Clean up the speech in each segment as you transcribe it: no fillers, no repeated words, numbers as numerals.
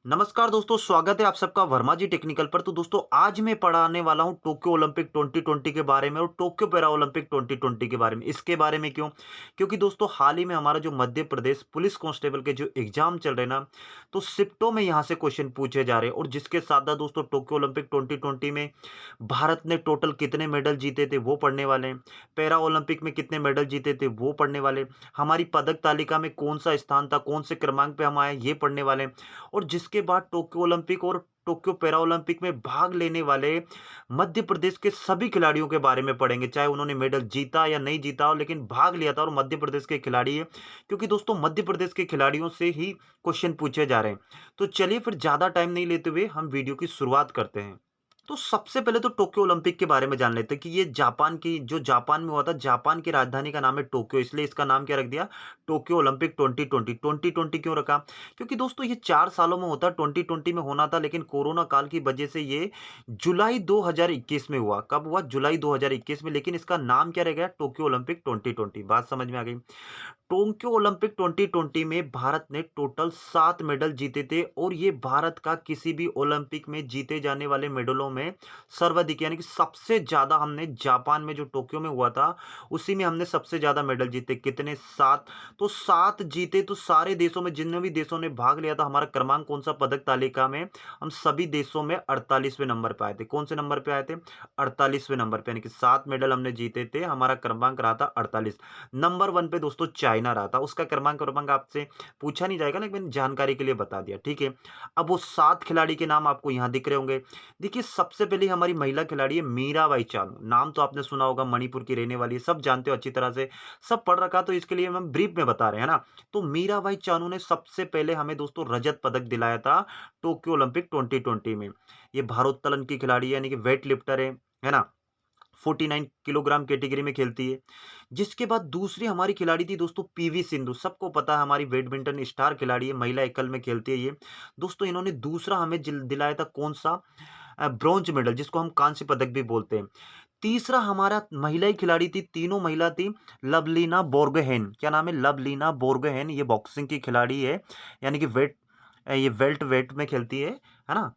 नमस्कार दोस्तों, स्वागत है आप सबका वर्मा जी टेक्निकल पर। तो दोस्तों आज मैं पढ़ाने वाला हूं टोक्यो ओलंपिक 2020 के बारे में और टोक्यो पैरा ओलंपिक 2020 के बारे में। इसके बारे में क्यों? क्योंकि दोस्तों हाल ही में हमारा जो मध्य प्रदेश पुलिस कांस्टेबल के जो एग्जाम चल रहे हैं ना, तो शिफ्टों में यहां से क्वेश्चन पूछे जा रहे हैं। और जिसके साथ साथ दोस्तों टोक्यो ओलंपिक 2020 में भारत ने टोटल कितने मेडल जीते थे वो पढ़ने वाले हैं। पैरा ओलंपिक में कितने मेडल जीते थे वो पढ़ने वाले। हमारी पदक तालिका में कौन सा स्थान था, कौन से क्रमांक पे हम आए, ये पढ़ने वाले हैं। और जिसके बाद टोक्यो ओलंपिक और टोक्यो पैरा ओलंपिक में भाग लेने वाले मध्य प्रदेश के सभी खिलाड़ियों के बारे में पढ़ेंगे, चाहे उन्होंने मेडल जीता या नहीं जीता हो, लेकिन भाग लिया था और मध्य प्रदेश के खिलाड़ी है। क्योंकि दोस्तों मध्य प्रदेश के खिलाड़ियों से ही क्वेश्चन पूछे जा रहे हैं। तो चलिए फिर ज्यादा टाइम नहीं लेते हुए हम वीडियो की शुरुआत करते हैं। तो सबसे पहले तो टोक्यो ओलंपिक के बारे में जान लेते हैं कि ये जापान में हुआ था। जापान की राजधानी का नाम है टोक्यो, इसलिए इसका नाम क्या रख दिया? Tokyo Olympic 2020। 2020 क्यों रखा? क्योंकि दोस्तों ये 4 सालों में होता, 2020 में होना था, लेकिन कोरोना काल की वजह से ये जुलाई 2021 में हुआ। कब हुआ? जुलाई 2021 में। लेकिन इसका नाम क्या रह गया? Tokyo Olympic 2020। बात समझ में आ गई? टोक्यो ओलंपिक 2020 में भारत ने टोटल 7 मेडल जीते थे और ये भारत का किसी भी ओलंपिक में जीते जाने वाले मेडलों में सर्वाधिक, यानी कि सबसे ज्यादा हमने जापान में जो टोक्यो में हुआ था उसी में हमने सबसे ज्यादा मेडल जीते। कितने? 7। तो 7 जीते। तो सारे देशों में, जितने भी देशों ने भाग लिया था, हमारा क्रमांक कौन सा पदक तालिका में? हम सभी देशों में 48वें नंबर पे आए थे। कौन से नंबर पे आए थे? 48वें नंबर पे, यानी कि 7 मेडल हमने जीते थे। हमारा क्रमांक रहा था 48। नंबर 1 पे दोस्तों चाइना रहा था। उसका क्रमांक आपसे पूछा नहीं जाएगा, लेकिन मैंने जानकारी के लिए बता दिया, ठीक है। अब वो 7 खिलाड़ी के नाम आपको यहां दिख रहे होंगे। देखिए सबसे पहले हमारी महिला खिलाड़ी है मीराबाई चानू। नाम तो आपने सुना होगा, मणिपुर की रहने वाली है, सब जानते हो अच्छी तरह से, सब पढ़ रखा, तो इसके लिए हम ब्रीफ में बता रहे हैं ना। तो मीराबाई चानू ने सबसे पहले हमें दोस्तों रजत पदक दिलाया था टोक्यो ओलंपिक 2020 में। ये भारोत्तोलन की खिलाड़ी है, यानी कि वेट लिफ्टर है ना। 49 किलोग्राम कैटेगरी में खेलती है। जिसके बाद दूसरी हमारी खिलाड़ी थी दोस्तों पीवी सिंधु। सबको पता है, हमारी बैडमिंटन स्टार खिलाड़ी है, महिला एकल में खेलती है ये। दोस्तों इन्होंने दूसरा हमें दिलाया था कौन सा? ब्रॉन्ज मेडल, जिसको हम कांस्य पदक भी बोलते हैं। तीसरा हमारा महिला ही खिलाड़ी थी, तीनों महिला थी, लवलीना बोर्गोहेन। क्या नाम है? लवलीना बोर्गोहेन। ये बॉक्सिंग की खिलाड़ी है, यानी कि ये वेल्ट वेट में खेलती है ना।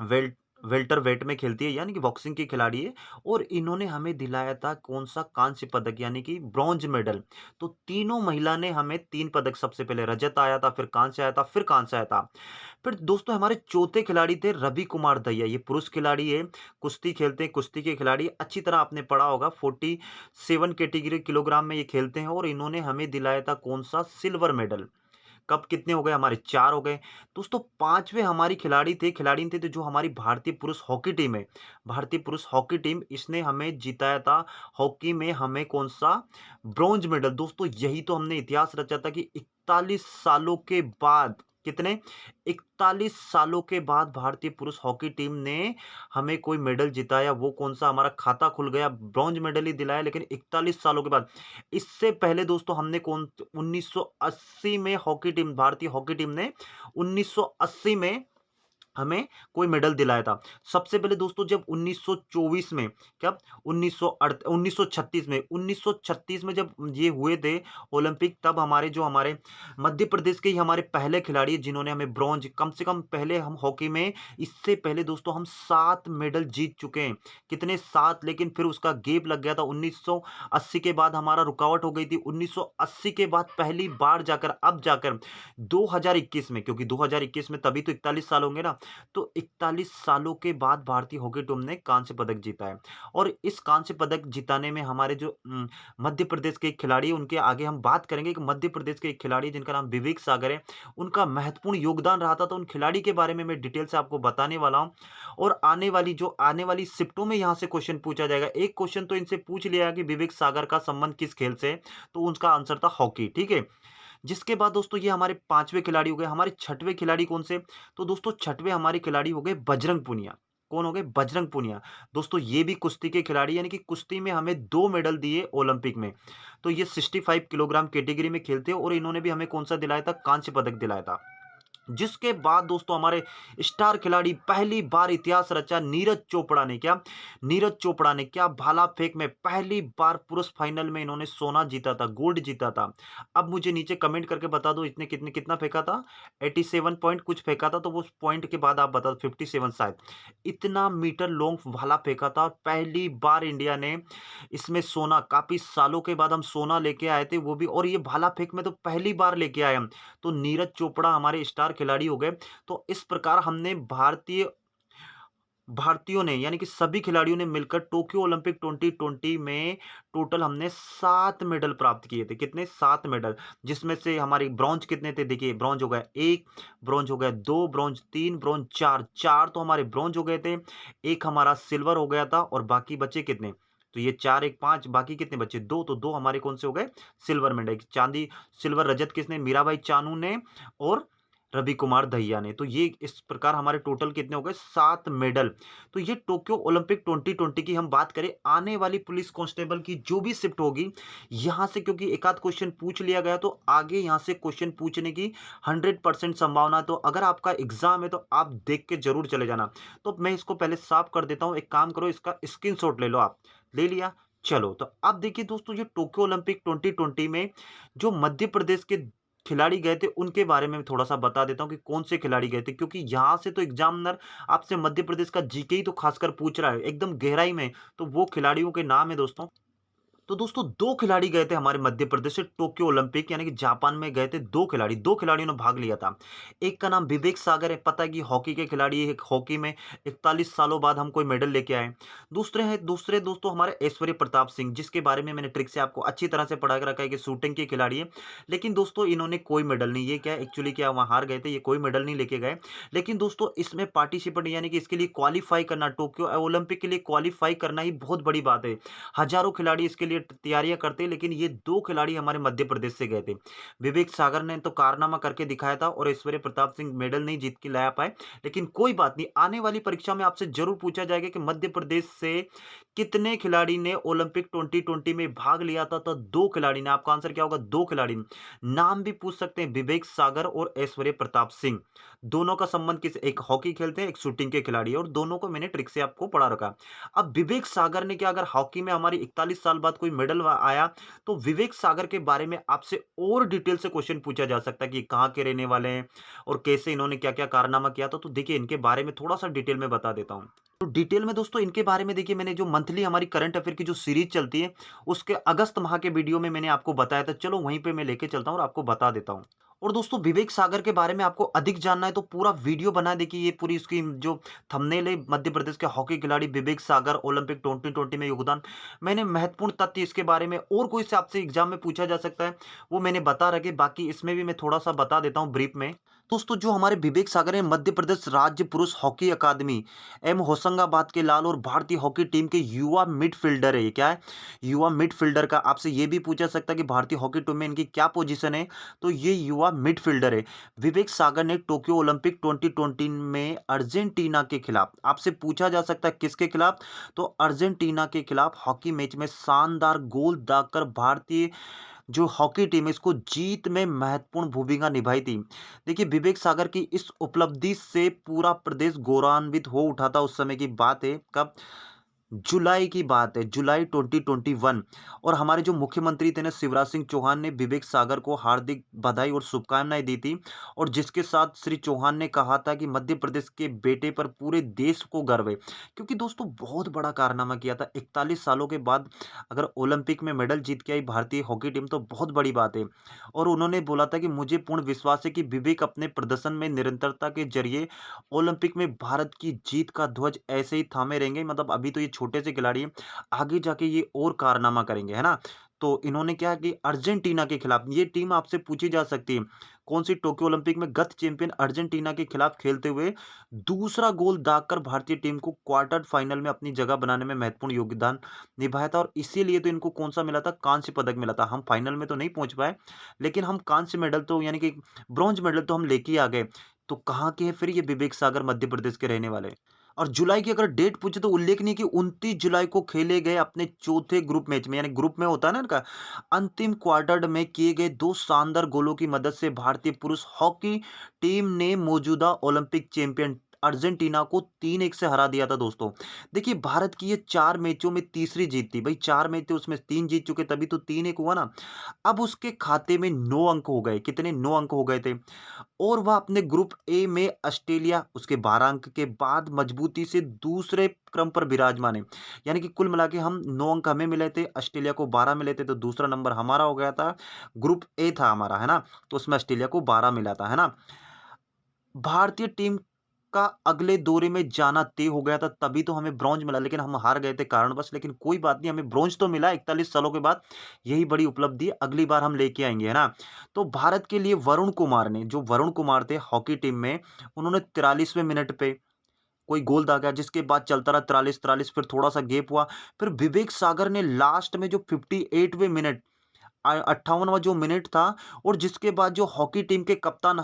वेल्ट वेल्टर वेट में खेलती है, यानी कि बॉक्सिंग की खिलाड़ी है। और इन्होंने हमें दिलाया था कौन सा? कांस्य पदक, यानी कि ब्रॉन्ज मेडल। तो तीनों महिला ने हमें 3 पदक, सबसे पहले रजत आया था, फिर कांस्य आया था, फिर कांस्य आया था। फिर दोस्तों हमारे चौथे खिलाड़ी थे रवि कुमार दहिया। ये पुरुष खिलाड़ी है, कुश्ती खेलते हैं, कुश्ती के खिलाड़ी, अच्छी तरह आपने पढ़ा होगा। 47 कैटेगरी किलोग्राम में ये खेलते हैं और इन्होंने हमें दिलाया था कौन सा? Silver medal. कप कितने हो गए हमारे? 4 हो गए। दोस्तों पांचवे हमारी खिलाड़ी थे तो जो हमारी भारतीय पुरुष हॉकी टीम है, भारतीय पुरुष हॉकी टीम, इसने हमें जिताया था हॉकी में, हमें कौन सा? Bronze medal. दोस्तों यही तो हमने इतिहास रचा था कि 41 सालों के बाद, कितने? 41 सालों के बाद भारतीय पुरुष हॉकी टीम ने हमें कोई मेडल जिताया। वो कौन सा? हमारा खाता खुल गया, ब्रॉन्ज मेडल ही दिलाया, लेकिन 41 सालों के बाद। इससे पहले दोस्तों हमने 1980 में हॉकी टीम, भारतीय हॉकी टीम ने 1980 में हमें कोई मेडल दिलाया था। सबसे पहले दोस्तों जब 1924 में, क्या 1936 में जब ये हुए थे ओलंपिक, तब हमारे मध्य प्रदेश के ही हमारे पहले खिलाड़ी हैं जिन्होंने हमें ब्रॉन्ज, कम से कम पहले हम हॉकी में, इससे पहले दोस्तों हम 7 मेडल जीत चुके हैं। कितने? 7। लेकिन फिर उसका गैप लग गया था, 1980 के बाद हमारा रुकावट हो गई थी। 1980 के बाद पहली बार जाकर, अब जाकर 2021 में, क्योंकि 2021 में तभी तो 41 साल होंगे ना, तो 41 सालों के बाद भारतीय हॉकी टीम ने कांस्य पदक जीता है। और इस कांस्य पदक जिताने में हमारे जो मध्य प्रदेश के एक खिलाड़ी हैं, उनके आगे हम बात करेंगे कि मध्य प्रदेश के एक खिलाड़ी जिनका नाम विवेक सागर है, उनका महत्वपूर्ण योगदान रहा था। तो उन खिलाड़ी के बारे में मैं डिटेल से आपको बताने वाला हूं। और आने वाली शिफ्टों में यहां से क्वेश्चन पूछा जाएगा। एक क्वेश्चन तो इनसे पूछ लिया कि विवेक सागर का संबंध किस खेल से है, तो उनका आंसर था हॉकी, ठीक है। जिसके बाद दोस्तों ये हमारे पांचवें खिलाड़ी हो गए। हमारे छठवें खिलाड़ी कौन से? तो दोस्तों छठवें हमारे खिलाड़ी हो गए बजरंग पुनिया। कौन हो गए? बजरंग पुनिया। दोस्तों ये भी कुश्ती के खिलाड़ी, यानी कि कुश्ती में हमें 2 मेडल दिए ओलंपिक में। तो ये 65 किलोग्राम कैटेगरी में खेलते हैं और इन्होंने भी हमें कौन सा दिलाया था? कांस्य पदक दिलाया था। जिसके बाद दोस्तों हमारे स्टार खिलाड़ी पहली बार इतिहास रचा नीरज चोपड़ा ने क्या भाला फेंक में पहली बार पुरुष फाइनल में इन्होंने सोना जीता था, गोल्ड जीता था। अब मुझे नीचे कमेंट करके बता दो इसने कितना फेंका था। 87 पॉइंट कुछ फेंका था, तो वो पॉइंट के बाद आप बता दो 57 शायद। इतना मीटर लॉन्ग भाला फेंका था, पहली बार इंडिया ने इसमें सोना, काफी सालों के बाद हम सोना लेके आए थे वो भी, और ये भाला फेंक में तो पहली बार लेके आए हम। तो नीरज चोपड़ा हमारे स्टार खिलाड़ी हो गए। तो इस प्रकार हमने भारतीयों ने यानी कि सभी खिलाड़ियों ने मिलकर टोक्यो ओलंपिक 2020 में टोटल हमने 7 मेडल प्राप्त किए थे। कितने? 7 मेडल। जिसमें से हमारे ब्रॉन्ज कितने थे? देखिए, ब्रॉन्ज हो गया 1, ब्रॉन्ज हो गया 2, ब्रॉन्ज 3, ब्रॉन्ज 4, 4 तो हमारे ब्रॉन्ज हो गए थे। 1 हमारा सिल्वर हो गया था, और बाकी बचे कितने? तो ये 4 1 5, बाकी कितने बचे? 2। तो 2 हमारे कौन से हो गए? Silver medal. चांदी सिल्वर रजत किसने? मीराबाई चानू ने और रवि कुमार दहिया ने। तो ये इस प्रकार हमारे टोटल कितने हो गए? 7 मेडल। तो ये टोक्यो ओलंपिक 2020 की हम बात करें, आने वाली पुलिस कांस्टेबल की जो भी शिफ्ट होगी, यहां से क्योंकि एक आध क्वेश्चन पूछ लिया गया, तो आगे यहां से क्वेश्चन पूछने की 100% संभावना है। तो अगर आपका एग्जाम है तो आप देख के जरूर चले जाना। तो मैं इसको पहले साफ कर देता हूं। एक काम करो, इसका स्क्रीनशॉट ले लो। आप ले लिया? चलो, तो अब देखिए दोस्तों, ये टोक्यो ओलंपिक 2020 में जो मध्य प्रदेश के खिलाड़ी गए थे उनके बारे में थोड़ा सा बता देता हूं कि कौन से खिलाड़ी गए थे, क्योंकि यहां से तो एग्जामिनर आपसे मध्य प्रदेश का जीके ही तो खासकर पूछ रहा है एकदम गहराई में। तो वो खिलाड़ियों के नाम है दोस्तों। तो दोस्तों 2 खिलाड़ी गए थे हमारे मध्य प्रदेश से टोक्यो ओलंपिक यानी कि जापान में गए थे। 2 खिलाड़ी, 2 खिलाड़ियों ने भाग लिया था। एक का नाम विवेक सागर है, पता है कि हॉकी के खिलाड़ी है, हॉकी में 41 सालों बाद हम कोई मेडल लेके आए। दूसरे दोस्तों हमारे ऐश्वर्य प्रताप सिंह, जिसके बारे में मैंने ट्रिक से आपको अच्छी तरह से पढ़ा के रखा है कि शूटिंग के खिलाड़ी है। लेकिन दोस्तों इन्होंने कोई मेडल नहीं, ये क्या एक्चुअली क्या वहां हार गए थे, ये कोई मेडल नहीं लेके गए। लेकिन दोस्तों इसमें पार्टिसिपेट यानी कि इसके लिए क्वालिफाई करना, टोक्यो ओलंपिक के लिए क्वालिफाई करना ही बहुत बड़ी बात है। हजारों खिलाड़ी इसके लिए तैयारियां करते हैं, लेकिन ये 2 खिलाड़ी हमारे मध्य प्रदेश से गए थे। विवेक सागर ने तो कारनामा करके दिखाया था, और ऐश्वर्य प्रताप सिंह मेडल नहीं जीत के ला पाए। लेकिन कोई बात नहीं, आने वाली परीक्षा में आपसे जरूर पूछा जाएगा कि मध्य प्रदेश से कितने खिलाड़ी ने ओलंपिक 2020 में भाग लिया था। तो 2 खिलाड़ी ने। आपका आंसर क्या होगा? 2 खिलाड़ी। नाम भी पूछ सकते हैं, विवेक सागर और ऐश्वर्य प्रताप सिंह। दोनों का संबंध किस? एक हॉकी खेलते हैं, एक शूटिंग के खिलाड़ी है, और दोनों को मैंने ट्रिक से आपको पढ़ा रखा। अब विवेक सागर ने क्या, अगर हॉकी में हमारी 41 साल बाद कोई मेडल आया, तो विवेक सागर के बारे में आपसे और डिटेल से क्वेश्चन पूछा जा सकता है कि कहाँ के रहने वाले हैं और कैसे इन्होंने क्या क्या कारनामा किया था। तो देखिए इनके बारे में थोड़ा सा डिटेल में बता देता हूँ। तो डिटेल में दोस्तों इनके बारे में देखिए, मैंने जो मंथली हमारी करंट अफेयर की जो सीरीज चलती है, उसके अगस्त माह के वीडियो में मैंने आपको बताया था। चलो वहीं पे मैं लेके चलता हूँ और आपको बता देता हूँ। और दोस्तों विवेक सागर के बारे में आपको अधिक जानना है तो पूरा वीडियो बना देखिए, ये पूरी उसकी जो थंबनेल है, मध्य प्रदेश के हॉकी खिलाड़ी विवेक सागर ओलंपिक 2020 में योगदान। मैंने महत्वपूर्ण तथ्य इसके बारे में, और कोई से आपसे एग्जाम में पूछा जा सकता है वो मैंने बता रखे। बाकी इसमें भी मैं थोड़ा सा बता देता हूँ ब्रीफ में। दोस्तों जो हमारे विवेक सागर है, मध्य प्रदेश राज्य पुरुष हॉकी अकादमी एम होशंगाबाद के लाल और भारतीय हॉकी टीम के युवा मिडफील्डर है। ये क्या है? युवा मिडफील्डर का आपसे ये भी पूछा सकता है कि भारतीय हॉकी टीम में इनकी क्या पोजीशन है, तो ये युवा मिडफील्डर है। विवेक सागर ने टोक्यो ओलंपिक 2020 में अर्जेंटीना के खिलाफ, आपसे पूछा जा सकता है किसके खिलाफ, तो अर्जेंटीना के खिलाफ हॉकी मैच में शानदार गोल दागकर भारतीय जो हॉकी टीम है इसको जीत में महत्वपूर्ण भूमिका निभाई थी। देखिए विवेक सागर की इस उपलब्धि से पूरा प्रदेश गौरवान्वित हो उठा था। उस समय की बात है, कब? जुलाई की बात है, जुलाई 2021। और हमारे जो मुख्यमंत्री थे ना, शिवराज सिंह चौहान ने विवेक सागर को हार्दिक बधाई और शुभकामनाएं दी थी। और जिसके साथ श्री चौहान ने कहा था कि मध्य प्रदेश के बेटे पर पूरे देश को गर्व है, क्योंकि दोस्तों बहुत बड़ा कारनामा किया था। 41 सालों के बाद अगर ओलंपिक में मेडल जीत के आई भारतीय हॉकी टीम तो बहुत बड़ी बात है। और उन्होंने बोला था कि मुझे पूर्ण विश्वास है कि विवेक अपने प्रदर्शन में निरंतरता के जरिए ओलंपिक में भारत की जीत का ध्वज ऐसे ही थामे रहेंगे। मतलब अभी तो ये छोटे से खिलाड़ी हैं, आगे जाके ये और कारनामा करेंगे, है ना? तो इन्होंने क्या कि अर्जेंटीना के खिलाफ, ये टीम आपसे पूछी जा सकती है कौन सी, टोक्यो ओलंपिक में गत चैंपियन अर्जेंटीना के खिलाफ खेलते हुए दूसरा गोल दागकर भारतीय टीम को क्वार्टर फाइनल में अपनी जगह बनाने में महत्वपूर्ण योगदान निभाया था। और इसीलिए तो इनको कौन सा मिला था? कांस्य पदक मिला था। हम फाइनल में तो नहीं पहुंच पाए, लेकिन हम कांस्य मेडल तो यानी कि ब्रॉन्ज मेडल तो हम लेके ही आ गए। तो कहाँ के हैं फिर ये विवेक सागर, मध्य प्रदेश के रहने वाले? और जुलाई की अगर डेट पूछे तो उल्लेखनीय कि 29 जुलाई को खेले गए अपने चौथे ग्रुप मैच में, यानी ग्रुप में होता है ना इनका, अंतिम क्वार्टर में किए गए 2 शानदार गोलों की मदद से भारतीय पुरुष हॉकी टीम ने मौजूदा ओलंपिक चैंपियन अर्जेंटीना को 3-1 से हरा दिया था दोस्तों। देखिए भारत की ये 4 मैचों में तीसरी जीत थी। भई 4 मैच थे उसमें 3 जीत चुके तभी तो 3-1 हुआ ना। अब उसके खाते में 9 अंक हो गए। कितने? 9 अंक हो गए थे। और वह अपने ग्रुप ए में ऑस्ट्रेलिया उसके 12 अंक के बाद मजबूती से दूसरे क्रम पर विराजमान है। यानी कि कुल मिला के हम 9 अंक हमें मिले थे, ऑस्ट्रेलिया को 12 मिले थे, तो दूसरा नंबर हमारा हो गया था। ग्रुप ए था हमारा, है ना? तो उसमें ऑस्ट्रेलिया को 12 मिला था, है ना? भारतीय टीम का अगले दौरे में जाना तय हो गया था, तभी तो हमें ब्रॉन्ज मिला, लेकिन हम हार गए थे कारणवश। लेकिन कोई बात नहीं, हमें ब्रॉन्ज तो मिला 41 सालों के बाद। यही बड़ी उपलब्धि है, अगली बार हम लेके आएंगे, है ना? तो भारत के लिए वरुण कुमार ने, जो वरुण कुमार थे हॉकी टीम में, उन्होंने 43वें मिनट पे कोई गोल दागा, जिसके बाद चलता रहा 43-43, फिर थोड़ा सा गैप हुआ। फिर विवेक सागर ने लास्ट में जो 58वें मिनट, 58वां जो मिनट था, और जिसके बाद जो हॉकी टीम के कप्तान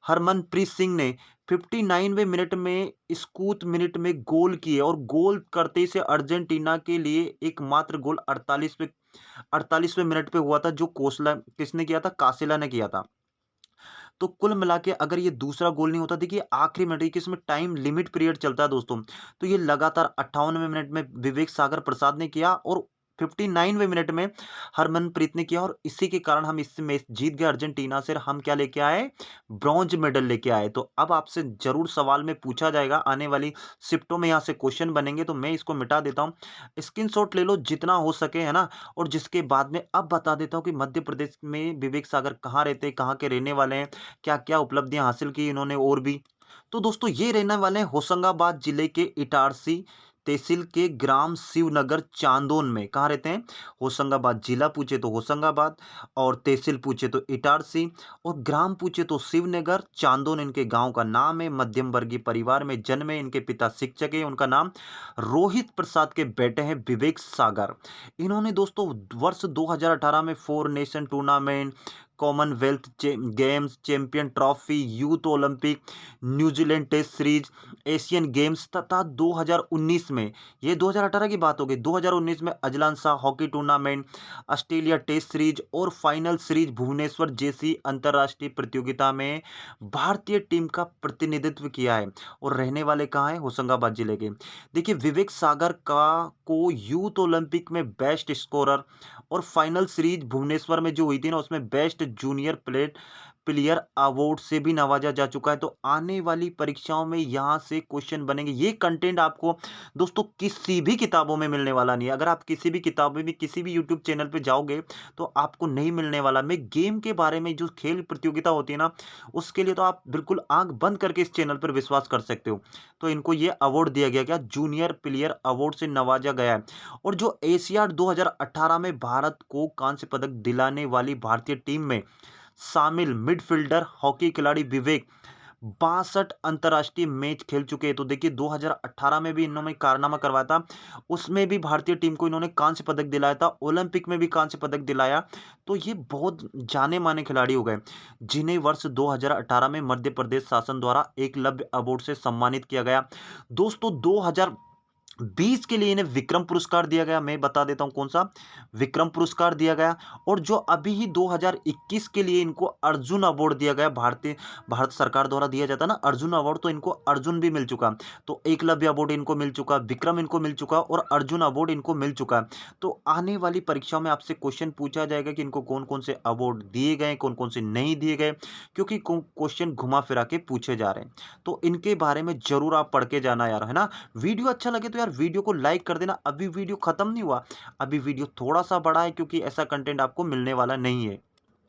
हरमनप्रीत सिंह ने 59वें मिनट में स्कूत मिनट में गोल किए, और गोल करते से अर्जेंटीना के लिए एकमात्र गोल 48वें मिनट पे हुआ था, जो कोसला किसने किया था? कासिला ने किया था। तो कुल मिला के अगर ये दूसरा गोल नहीं होता, देखिए आखिरी मिनट, देखिए इसमें टाइम लिमिट पीरियड चलता है दोस्तों, तो ये लगातार 58वें मिनट में विवेक सागर प्रसाद ने किया, और 59वें मिनट में हरमनप्रीत ने किया, और इसी के कारण हम इस मैच जीत गए अर्जेंटीना से। हम क्या लेके आए? ब्रॉन्ज मेडल लेके आए। तो अब आपसे जरूर सवाल में पूछा जाएगा, आने वाली शिफ्टों में यहाँ से क्वेश्चन बनेंगे, तो मैं इसको मिटा देता हूँ। स्क्रीनशॉट ले लो जितना हो सके, है ना? और जिसके बाद में अब बता देता हूँ कि मध्य प्रदेश में विवेक सागर कहाँ रहते हैं, कहाँ के रहने वाले हैं, क्या-क्या उपलब्धियाँ हासिल की इन्होंने और भी। तो दोस्तों ये रहने वाले हैं होशंगाबाद जिले के इटारसी तहसील के ग्राम शिवनगर चांदोन में। कहाँ रहते हैं? होशंगाबाद। जिला पूछे तो होशंगाबाद, और तहसील पूछे तो इटारसी, और ग्राम पूछे तो शिवनगर चांदोन इनके गांव का नाम है। मध्यम वर्गीय परिवार में जन्मे, इनके पिता शिक्षक है, उनका नाम रोहित प्रसाद के बेटे हैं विवेक सागर। इन्होंने दोस्तों वर्ष 2018 में four nation tournament, commonwealth games, champion trophy, youth Olympic, New Zealand test series, Asian games, तथा 2019 में, ये 2018 की बात हो गई, 2019 में Azlan Shah hockey tournament, Australia test series और फाइनल सीरीज भुवनेश्वर जैसी अंतर्राष्ट्रीय प्रतियोगिता में भारतीय टीम का प्रतिनिधित्व किया है। और रहने वाले कहाँ हैं? होशंगाबाद जिले के। देखिए विवेक सागर का को यूथ ओलंपिक में बेस्ट स्कोरर, और फाइनल सीरीज भुवनेश्वर में जो हुई थी ना, उसमें बेस्ट जूनियर प्लेयर अवार्ड से भी नवाजा जा चुका है। तो आने वाली परीक्षाओं में यहाँ से क्वेश्चन बनेंगे। ये कंटेंट आपको दोस्तों किसी भी किताबों में मिलने वाला नहीं है। अगर आप किसी भी किताबों में, किसी भी यूट्यूब चैनल पे जाओगे, तो आपको नहीं मिलने वाला। मैं गेम के बारे में, जो खेल प्रतियोगिता होती है ना, उसके लिए तो आप बिल्कुल आंख बंद करके इस चैनल पर विश्वास कर सकते हो। तो इनको ये अवार्ड दिया गया, क्या? जूनियर प्लेयर अवार्ड से नवाजा गया है। और जो एशियाड 2018 में भारत को कांस्य पदक दिलाने वाली भारतीय टीम में शामिल मिडफील्डर हॉकी खिलाड़ी विवेक 62 अंतर्राष्ट्रीय मैच खेल चुके हैं। तो देखिए 2018 में भी इन्होंने कारनामा करवाया था, उसमें भी भारतीय टीम को इन्होंने कांस्य पदक दिलाया था, ओलंपिक में भी कांस्य पदक दिलाया। तो ये बहुत जाने माने खिलाड़ी हो गए, जिन्हें वर्ष 2018 में मध्य प्रदेश शासन द्वारा एकलव्य अवार्ड से सम्मानित किया गया। दोस्तों 2020 के लिए इन्हें विक्रम पुरस्कार दिया गया। मैं बता देता हूं कौन सा विक्रम पुरस्कार दिया गया। और जो अभी ही 2021 के लिए इनको अर्जुन अवार्ड दिया गया, भारत सरकार द्वारा दिया जाता है ना अर्जुन अवार्ड, तो इनको अर्जुन भी मिल चुका। तो एकलव्य अवार्ड इनको मिल चुका, विक्रम इनको मिल चुका, और अर्जुन अवार्ड इनको मिल चुका। तो आने वाली परीक्षाओं में आपसे क्वेश्चन पूछा जाएगा कि इनको कौन कौन से अवार्ड दिए गए, कौन कौन से नहीं दिए गए, क्योंकि क्वेश्चन घुमा फिरा के पूछे जा रहे हैं। तो इनके बारे में जरूर आप पढ़ के जाना यार, है ना? वीडियो अच्छा लगे तो यार वीडियो को लाइक कर देना। अभी वीडियो खत्म नहीं हुआ, अभी वीडियो थोड़ा सा बड़ा है, क्योंकि ऐसा कंटेंट आपको मिलने वाला नहीं है।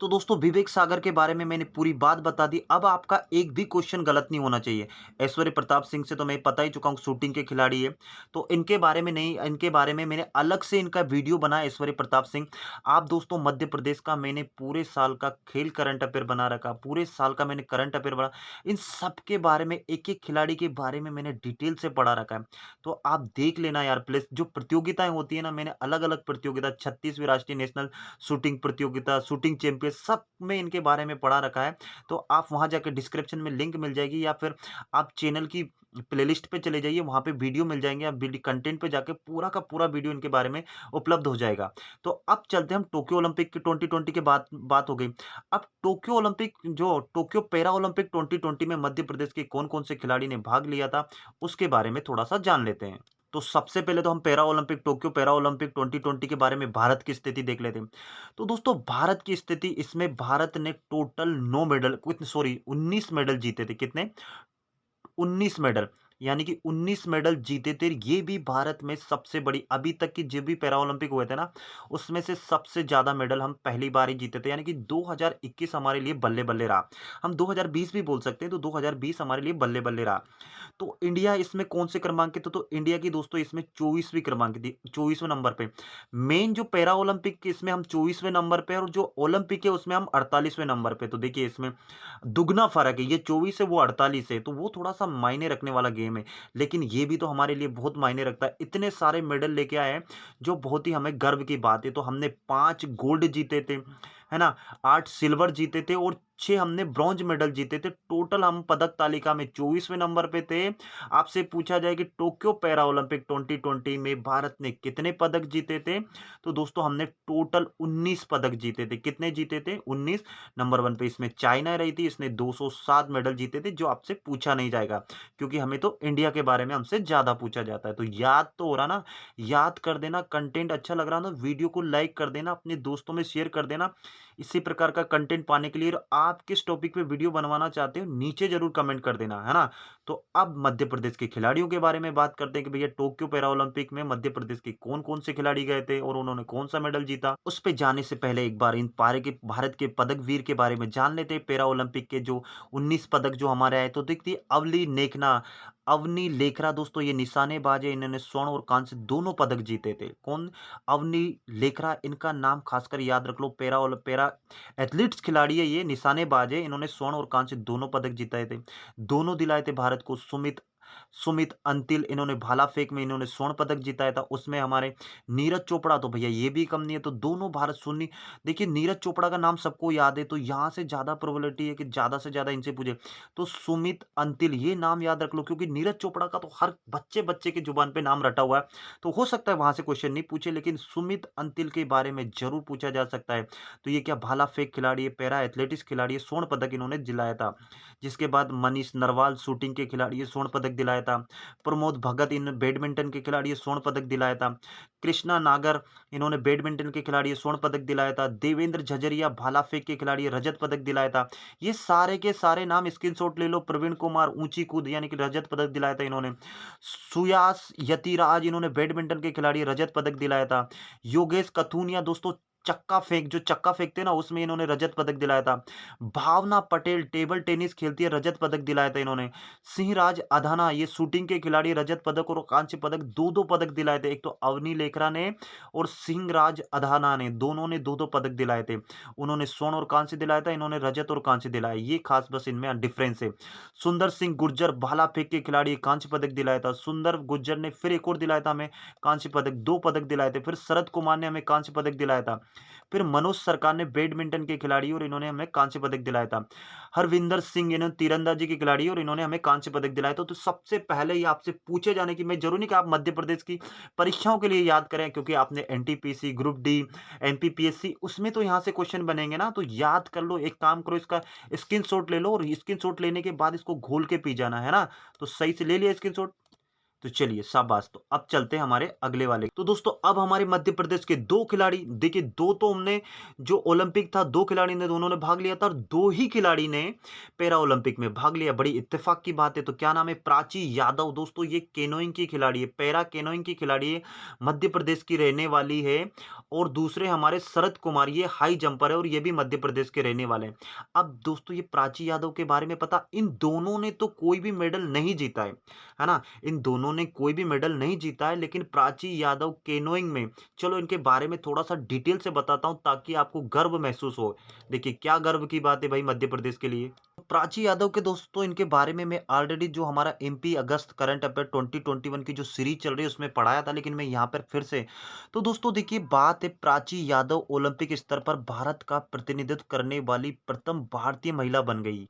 तो दोस्तों विवेक सागर के बारे में मैंने पूरी बात बता दी। अब आपका एक भी क्वेश्चन गलत नहीं होना चाहिए। ऐश्वर्य प्रताप सिंह से तो मैं पता ही चुका हूँ, शूटिंग के खिलाड़ी है, तो इनके बारे में नहीं, इनके बारे में मैंने अलग से इनका वीडियो बनाया। ऐश्वर्य प्रताप सिंह, आप दोस्तों मध्य प्रदेश का मैंने पूरे साल का खेल करंट अफेयर बना रखा, पूरे साल का मैंने करंट अफेयर बना, इन सब के बारे में, एक एक खिलाड़ी के बारे में मैंने डिटेल से पढ़ा रखा है। तो आप देख लेना यार प्लीज। जो प्रतियोगिताएं होती है ना, मैंने अलग अलग प्रतियोगिता, 36वीं राष्ट्रीय नेशनल शूटिंग प्रतियोगिता, शूटिंग चैंपियन है, सब में इनके बारे में पढ़ा रखा है। तो आप वहाँ जाके डिस्क्रिप्शन में लिंक मिल जाएगी या फिर आप चैनल की प्लेलिस्ट पे चले जाइए, वहाँ पे वीडियो मिल जाएँगे। आप वीडियो कंटेंट पे जाके पूरा का पूरा वीडियो इनके बारे में उपलब्ध हो जाएगा। तो अब चलते हैं हम टोक्यो ओलंपिक की 2020 की बात हो गई। अब टोक्यो पैरा ओलंपिक 2020 में मध्य प्रदेश के कौन-कौन से खिलाड़ी ने भाग लिया था, उसके बारे में थोड़ा-सा जान लेते हैं। तो सबसे पहले तो हम टोक्यो पैरा ओलंपिक 2020 के बारे में भारत की स्थिति देख लेते हैं। तो दोस्तों भारत की स्थिति इसमें भारत ने टोटल 9 मेडल कितने सॉरी 19 मेडल जीते थे। कितने? 19 मेडल, यानी कि 19 मेडल जीते थे। ये भी भारत में सबसे बड़ी अभी तक की जो भी पैरा ओलंपिक हुए थे ना, उसमें से सबसे ज्यादा मेडल हम पहली बार ही जीते थे। यानी कि 2021 हमारे लिए बल्ले बल्ले रहा। हम 2020 भी बोल सकते हैं, तो 2020 हमारे लिए बल्ले बल्ले रहा। तो इंडिया इसमें कौन से क्रमांक पे? तो इंडिया की दोस्तों इसमें 24वीं क्रमांक थी, 24वें नंबर पे। मेन जो पैरा ओलंपिक इसमें हम 24वें नंबर पे, और जो ओलंपिक है उसमें हम 48वें नंबर पे। तो देखिए इसमें दुगना फर्क है, ये 24 है वो 48 है, तो वो थोड़ा सा मायने रखने वाला गेम है। लेकिन ये भी तो हमारे लिए बहुत मायने रखता है। इतने सारे मेडल लेके आए हैं, जो बहुत ही हमें गर्व की बात है। तो हमने 5 गोल्ड जीते थे, है ना, 8 सिल्वर जीते थे और 6 हमने ब्रॉन्ज मेडल जीते थे। टोटल हम पदक तालिका में 24वें नंबर पे थे। आपसे पूछा जाए कि टोक्यो पैरा ओलंपिक 2020 में भारत ने कितने पदक जीते थे, तो दोस्तों हमने टोटल 19 पदक जीते थे। कितने जीते थे? 19। नंबर 1 पे इसमें चाइना रही थी, इसने 207 मेडल जीते थे, जो आपसे पूछा नहीं जाएगा क्योंकि हमें तो इंडिया के बारे में हमसे ज्यादा पूछा जाता है। तो याद तो हो रहा ना, याद कर देना। कंटेंट अच्छा लग रहा ना, वीडियो को लाइक कर देना, अपने दोस्तों में शेयर कर देना। इसी प्रकार का कंटेंट पाने के लिए, और आप किस टॉपिक पे वीडियो बनवाना चाहते हो नीचे जरूर कमेंट कर देना, है ना। तो अब मध्य प्रदेश के खिलाड़ियों के बारे में बात करते हैं कि भैया टोक्यो पैरा ओलंपिक में मध्य प्रदेश के कौन कौन से खिलाड़ी गए थे और उन्होंने कौन सा मेडल जीता। उस पे जाने से पहले एक बार इन पारे के भारत के पदक वीर के बारे में जान लेते हैं। पैरा ओलंपिक के जो 19 पदक जो हमारे आए, तो देखिए अवनी लेखरा दोस्तों, ये निशानेबाज है। इन्होंने स्वर्ण और कांस्य दोनों पदक जीते थे। कौन? अवनी लेखरा, इनका नाम खासकर याद रख लो। पैरा एथलीट्स खिलाड़ी है, ये निशानेबाज है। इन्होंने स्वर्ण और कांस्य दोनों पदक जीताए थे, दोनों दिलाए थे भारत को। सुमित सुमित अंतिल, इन्होंने भाला फेंक में इन्होंने स्वर्ण पदक जीताया था। उसमें हमारे नीरज चोपड़ा, तो भैया ये भी कम नहीं है। तो दोनों भारत सुन्नी। देखिए नीरज चोपड़ा का नाम सबको याद है, तो यहाँ से ज्यादा प्रोबेबिलिटी है कि ज्यादा से ज्यादा इनसे पूछे। तो सुमित अंतिल, ये नाम याद रख लो, क्योंकि नीरज चोपड़ा का तो हर बच्चे बच्चे की जुबान पे नाम रटा हुआ है। तो हो सकता है वहां से क्वेश्चन नहीं पूछे, लेकिन सुमित अंतिल के बारे में जरूर पूछा जा सकता है। तो ये क्या भाला फेंक खिलाड़ी है, पैरा एथलेटिक्स खिलाड़ी है, स्वर्ण पदक इन्होंने दिलाया था। जिसके बाद मनीष नरवाल शूटिंग के खिलाड़ी है, स्वर्ण पदक दिलाया था। प्रमोद भगत इन बैडमिंटन के खिलाड़ी है, स्वर्ण पदक दिलाया था। कृष्णा नागर, इन्होंने बैडमिंटन के खिलाड़ी है, स्वर्ण पदक दिलाया था। देवेंद्र झजरिया भाला फेंक के खिलाड़ी है, रजत पदक दिलाया था। ये सारे के सारे नाम स्क्रीनशॉट ले लो। प्रवीण कुमार ऊंची कूद यानी कि रजत पदक दिलाया था इन्होंने। सुयास यतिराज, इन्होंने बैडमिंटन के खिलाड़ी रजत पदक दिलाया था। योगेश कथुनिया दोस्तों, जो चक्का फेंकते हैं ना, उसमें इन्होंने रजत पदक दिलाया था। भावना पटेल टेबल टेनिस खेलती है, रजत पदक दिलाया था इन्होंने। सिंहराज अधाना, ये शूटिंग के खिलाड़ी, रजत पदक और कांस्य पदक, दो दो पदक दिलाए थे। एक तो अवनी लेखरा ने और सिंहराज अधाना ने, दोनों ने दो दो पदक दिलाए थे। उन्होंने स्वर्ण और कांस्य दिलाया था, इन्होंने रजत और कांस्य दिलाया। ये खास बस इनमें डिफरेंस है। सुंदर सिंह गुर्जर भाला फेंक के खिलाड़ी, कांस्य पदक दिलाया था। सुंदर गुर्जर ने फिर एक और दिलाया था हमें कांस्य पदक, दो पदक दिलाए थे। फिर शरद कुमार ने हमें कांस्य पदक दिलाया था। फिर मनोज सरकार ने बैडमिंटन के खिलाड़ी और इन्होंने हमें कांस्य पदक दिलाया था। हरविंदर सिंह, इन्होंने तीरंदाजी के खिलाड़ी और इन्होंने हमें कांस्य पदक दिलाया था। तो सबसे पहले ही आपसे पूछे जाने की, मैं जरूरी नहीं कि आप मध्य प्रदेश की परीक्षाओं के लिए याद करें, क्योंकि आपने एनटीपीसी, ग्रुप डी, एमपीपीएससी, उसमें तो यहाँ से क्वेश्चन बनेंगे ना। तो याद कर लो, एक काम करो, इसका स्क्रीनशॉट ले लो और स्क्रीनशॉट लेने के बाद इसको घोल के पी जाना, है ना। तो सही से ले लिया स्क्रीनशॉट। तो चलिए शाबाश। तो अब चलते हैं हमारे अगले वाले। तो दोस्तों अब हमारे मध्य प्रदेश के दो खिलाड़ी, देखिए दो तो हमने, जो ओलंपिक था दो खिलाड़ी ने दोनों ने भाग लिया था, और दो ही खिलाड़ी ने पैरा ओलंपिक में भाग लिया। बड़ी इत्तेफाक की बात है। तो क्या नाम है? प्राची यादव दोस्तों, ये केनोइंग की खिलाड़ी है, पैरा केनोइंग की खिलाड़ी है, मध्य प्रदेश की रहने वाली है। और दूसरे हमारे शरद कुमार, ये हाई जंपर है और ये भी मध्य प्रदेश के रहने वाले हैं। अब दोस्तों ये प्राची यादव के बारे में पता, इन दोनों ने तो कोई भी मेडल नहीं जीता है ना। इन दोनों इन्होंने कोई भी मेडल नहीं जीता है, लेकिन प्राची यादव केनोइंग में, चलो इनके बारे में थोड़ा-सा डिटेल से बताता हूँ ताकि आपको गर्व महसूस हो। देखिए, क्या गर्व की बात है भाई मध्य प्रदेश के लिए। प्राची यादव के दोस्तों इनके बारे में मैं ऑलरेडी जो हमारा एमपी अगस्त करंट अफेयर 2021 की जो सीरीज चल रही है उसमें पढ़ाया था, लेकिन मैं यहाँ पर फिर से। तो दोस्तों देखिए, बात है प्राची यादव ओलंपिक स्तर पर भारत का प्रतिनिधित्व करने वाली प्रथम भारतीय महिला बन गई।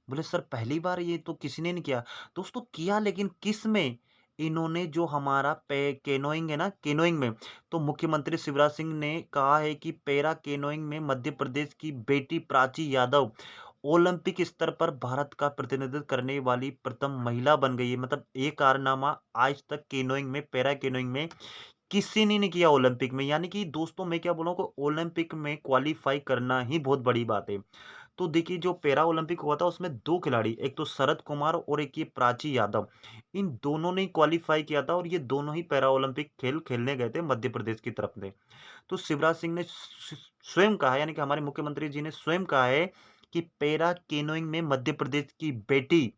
बोले सर पहली बार, ये तो किसी ने नहीं किया। दोस्तों किया, लेकिन किस में? इन्होंने जो हमारा पे केनोइंग है ना, केनोइंग में, तो मुख्यमंत्री शिवराज सिंह ने कहा है कि पैरा केनोइंग में मध्य प्रदेश की बेटी प्राची यादव ओलंपिक स्तर पर भारत का प्रतिनिधित्व करने वाली प्रथम महिला बन गई है। मतलब ये कारनामा आज तक केनोइंग में, पैरा केनोइंग में किसी ने नहीं किया ओलंपिक में। यानी कि दोस्तों मैं क्या बोल रहा हूँ कि ओलंपिक में क्वालीफाई करना ही बहुत बड़ी बात है। तो देखिए, जो पैरा ओलंपिक हुआ था उसमें 2 खिलाड़ी, एक तो शरद कुमार और एक ये प्राची यादव। इन दोनों ने क्वालीफाई किया था और ये दोनों ही पैरा ओलंपिक खेल खेलने गए थे मध्य प्रदेश की तरफ से। तो शिवराज सिंह ने स्वयं कहा, यानी कि हमारे मुख्यमंत्री जी ने स्वयं कहा है कि पैरा केनोइंग में मध्य प्रदेश की बेटी,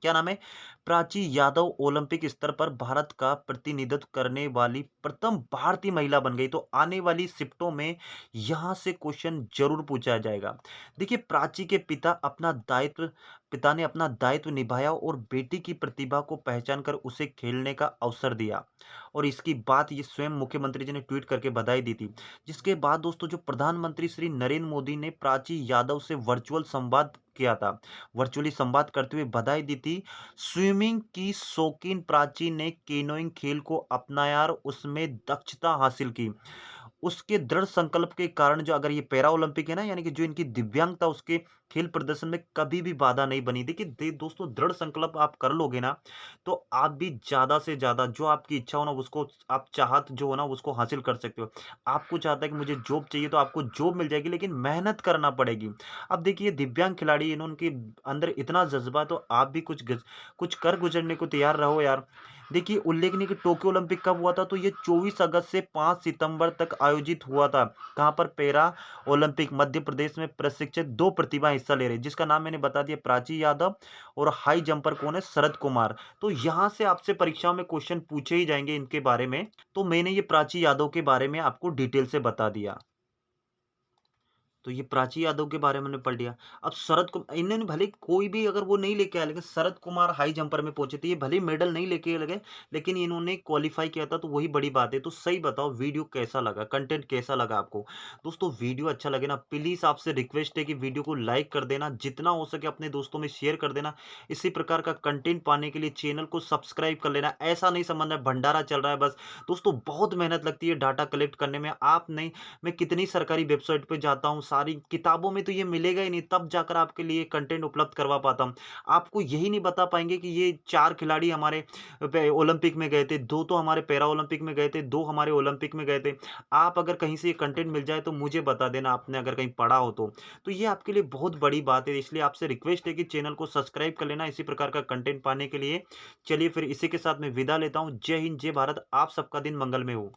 क्या नाम है, प्राची यादव ओलंपिक स्तर पर भारत का प्रतिनिधित्व करने वाली प्रथम भारतीय महिला बन गई। तो आने वाली शिफ्टों में यहां से क्वेश्चन जरूर पूछा जाएगा। देखिए, प्राची के पिता ने अपना दायित्व निभाया और बेटी की प्रतिभा को पहचान कर उसे खेलने का अवसर दिया। और इसकी बात ये स्वयं मुख्यमंत्री जी ने ट्वीट करके बधाई दी थी। जिसके बाद दोस्तों जो प्रधानमंत्री श्री नरेंद्र मोदी ने प्राची यादव से वर्चुअल संवाद किया था, वर्चुअली संवाद करते हुए बधाई दी थी। स्विमिंग की शौकीन प्राची ने केनोइंग खेल को अपनाया और उसमें दक्षता हासिल की। उसके दृढ़ संकल्प के कारण, जो अगर ये पैरा ओलंपिक है ना, यानी कि जो इनकी दिव्यांगता उसके खेल प्रदर्शन में कभी भी बाधा नहीं बनी। देखिए दोस्तों, दृढ़ संकल्प आप कर लोगे ना, तो आप भी ज्यादा से ज्यादा जो आपकी इच्छा हो ना उसको, आप चाहत जो हो ना उसको हासिल कर सकते हो। आपको चाहता है कि मुझे जॉब चाहिए, तो आपको जॉब मिल जाएगी, लेकिन मेहनत करना पड़ेगी। अब देखिए, दिव्यांग खिलाड़ी इन्होंने अंदर इतना जज्बा, तो आप भी कुछ कर गुजरने को तैयार रहो यार। देखिए, उल्लेखनीय कि टोक्यो ओलंपिक कब हुआ था, तो ये 24 अगस्त से 5 सितंबर तक आयोजित हुआ था। कहाँ पर? पैरा ओलंपिक मध्य प्रदेश में प्रशिक्षित 2 प्रतिभा हिस्सा ले रही, जिसका नाम मैंने बता दिया, प्राची यादव, और हाई जंपर कौन है? शरद कुमार। तो यहाँ से आपसे परीक्षा में क्वेश्चन पूछे ही जाएंगे इनके बारे में। तो मैंने ये प्राची यादव के बारे में आपको डिटेल से बता दिया। तो ये प्राची यादव के बारे में हमने पढ़ लिया। अब शरद कुमार, इन्होंने भले कोई भी अगर वो नहीं लेके आया, लेकिन शरद कुमार हाई जंपर में पहुंचे थे, ये भले मेडल नहीं लेके लगे, लेकिन इन्होंने क्वालिफाई किया था, तो वही बड़ी बात है। तो सही बताओ, वीडियो कैसा लगा, कंटेंट कैसा लगा आपको? दोस्तों वीडियो अच्छा लगे ना, प्लीज आपसे रिक्वेस्ट है कि वीडियो को लाइक कर देना, जितना हो सके अपने दोस्तों में शेयर कर देना। इसी प्रकार का कंटेंट पाने के लिए चैनल को सब्सक्राइब कर लेना। ऐसा नहीं समझना है भंडारा चल रहा है बस। दोस्तों बहुत मेहनत लगती है डाटा कलेक्ट करने में। आप नहीं, मैं कितनी सरकारी वेबसाइट पे जाता हूँ, सारी किताबों में तो ये मिलेगा ही नहीं, तब जाकर आपके लिए कंटेंट उपलब्ध करवा पाता हूँ। आपको यही नहीं बता पाएंगे कि ये 4 खिलाड़ी हमारे ओलंपिक में गए थे, 2 तो हमारे पैरा ओलंपिक में गए थे, 2 हमारे ओलंपिक में गए थे। आप अगर कहीं से ये कंटेंट मिल जाए तो मुझे बता देना, आपने अगर कहीं पढ़ा हो तो। तो ये आपके लिए बहुत बड़ी बात है, इसलिए आपसे रिक्वेस्ट है कि चैनल को सब्सक्राइब कर लेना इसी प्रकार का कंटेंट पाने के लिए। चलिए फिर इसी के साथ मैं विदा लेता हूँ। जय हिंद, जय भारत, आप सबका दिन मंगलमय हो।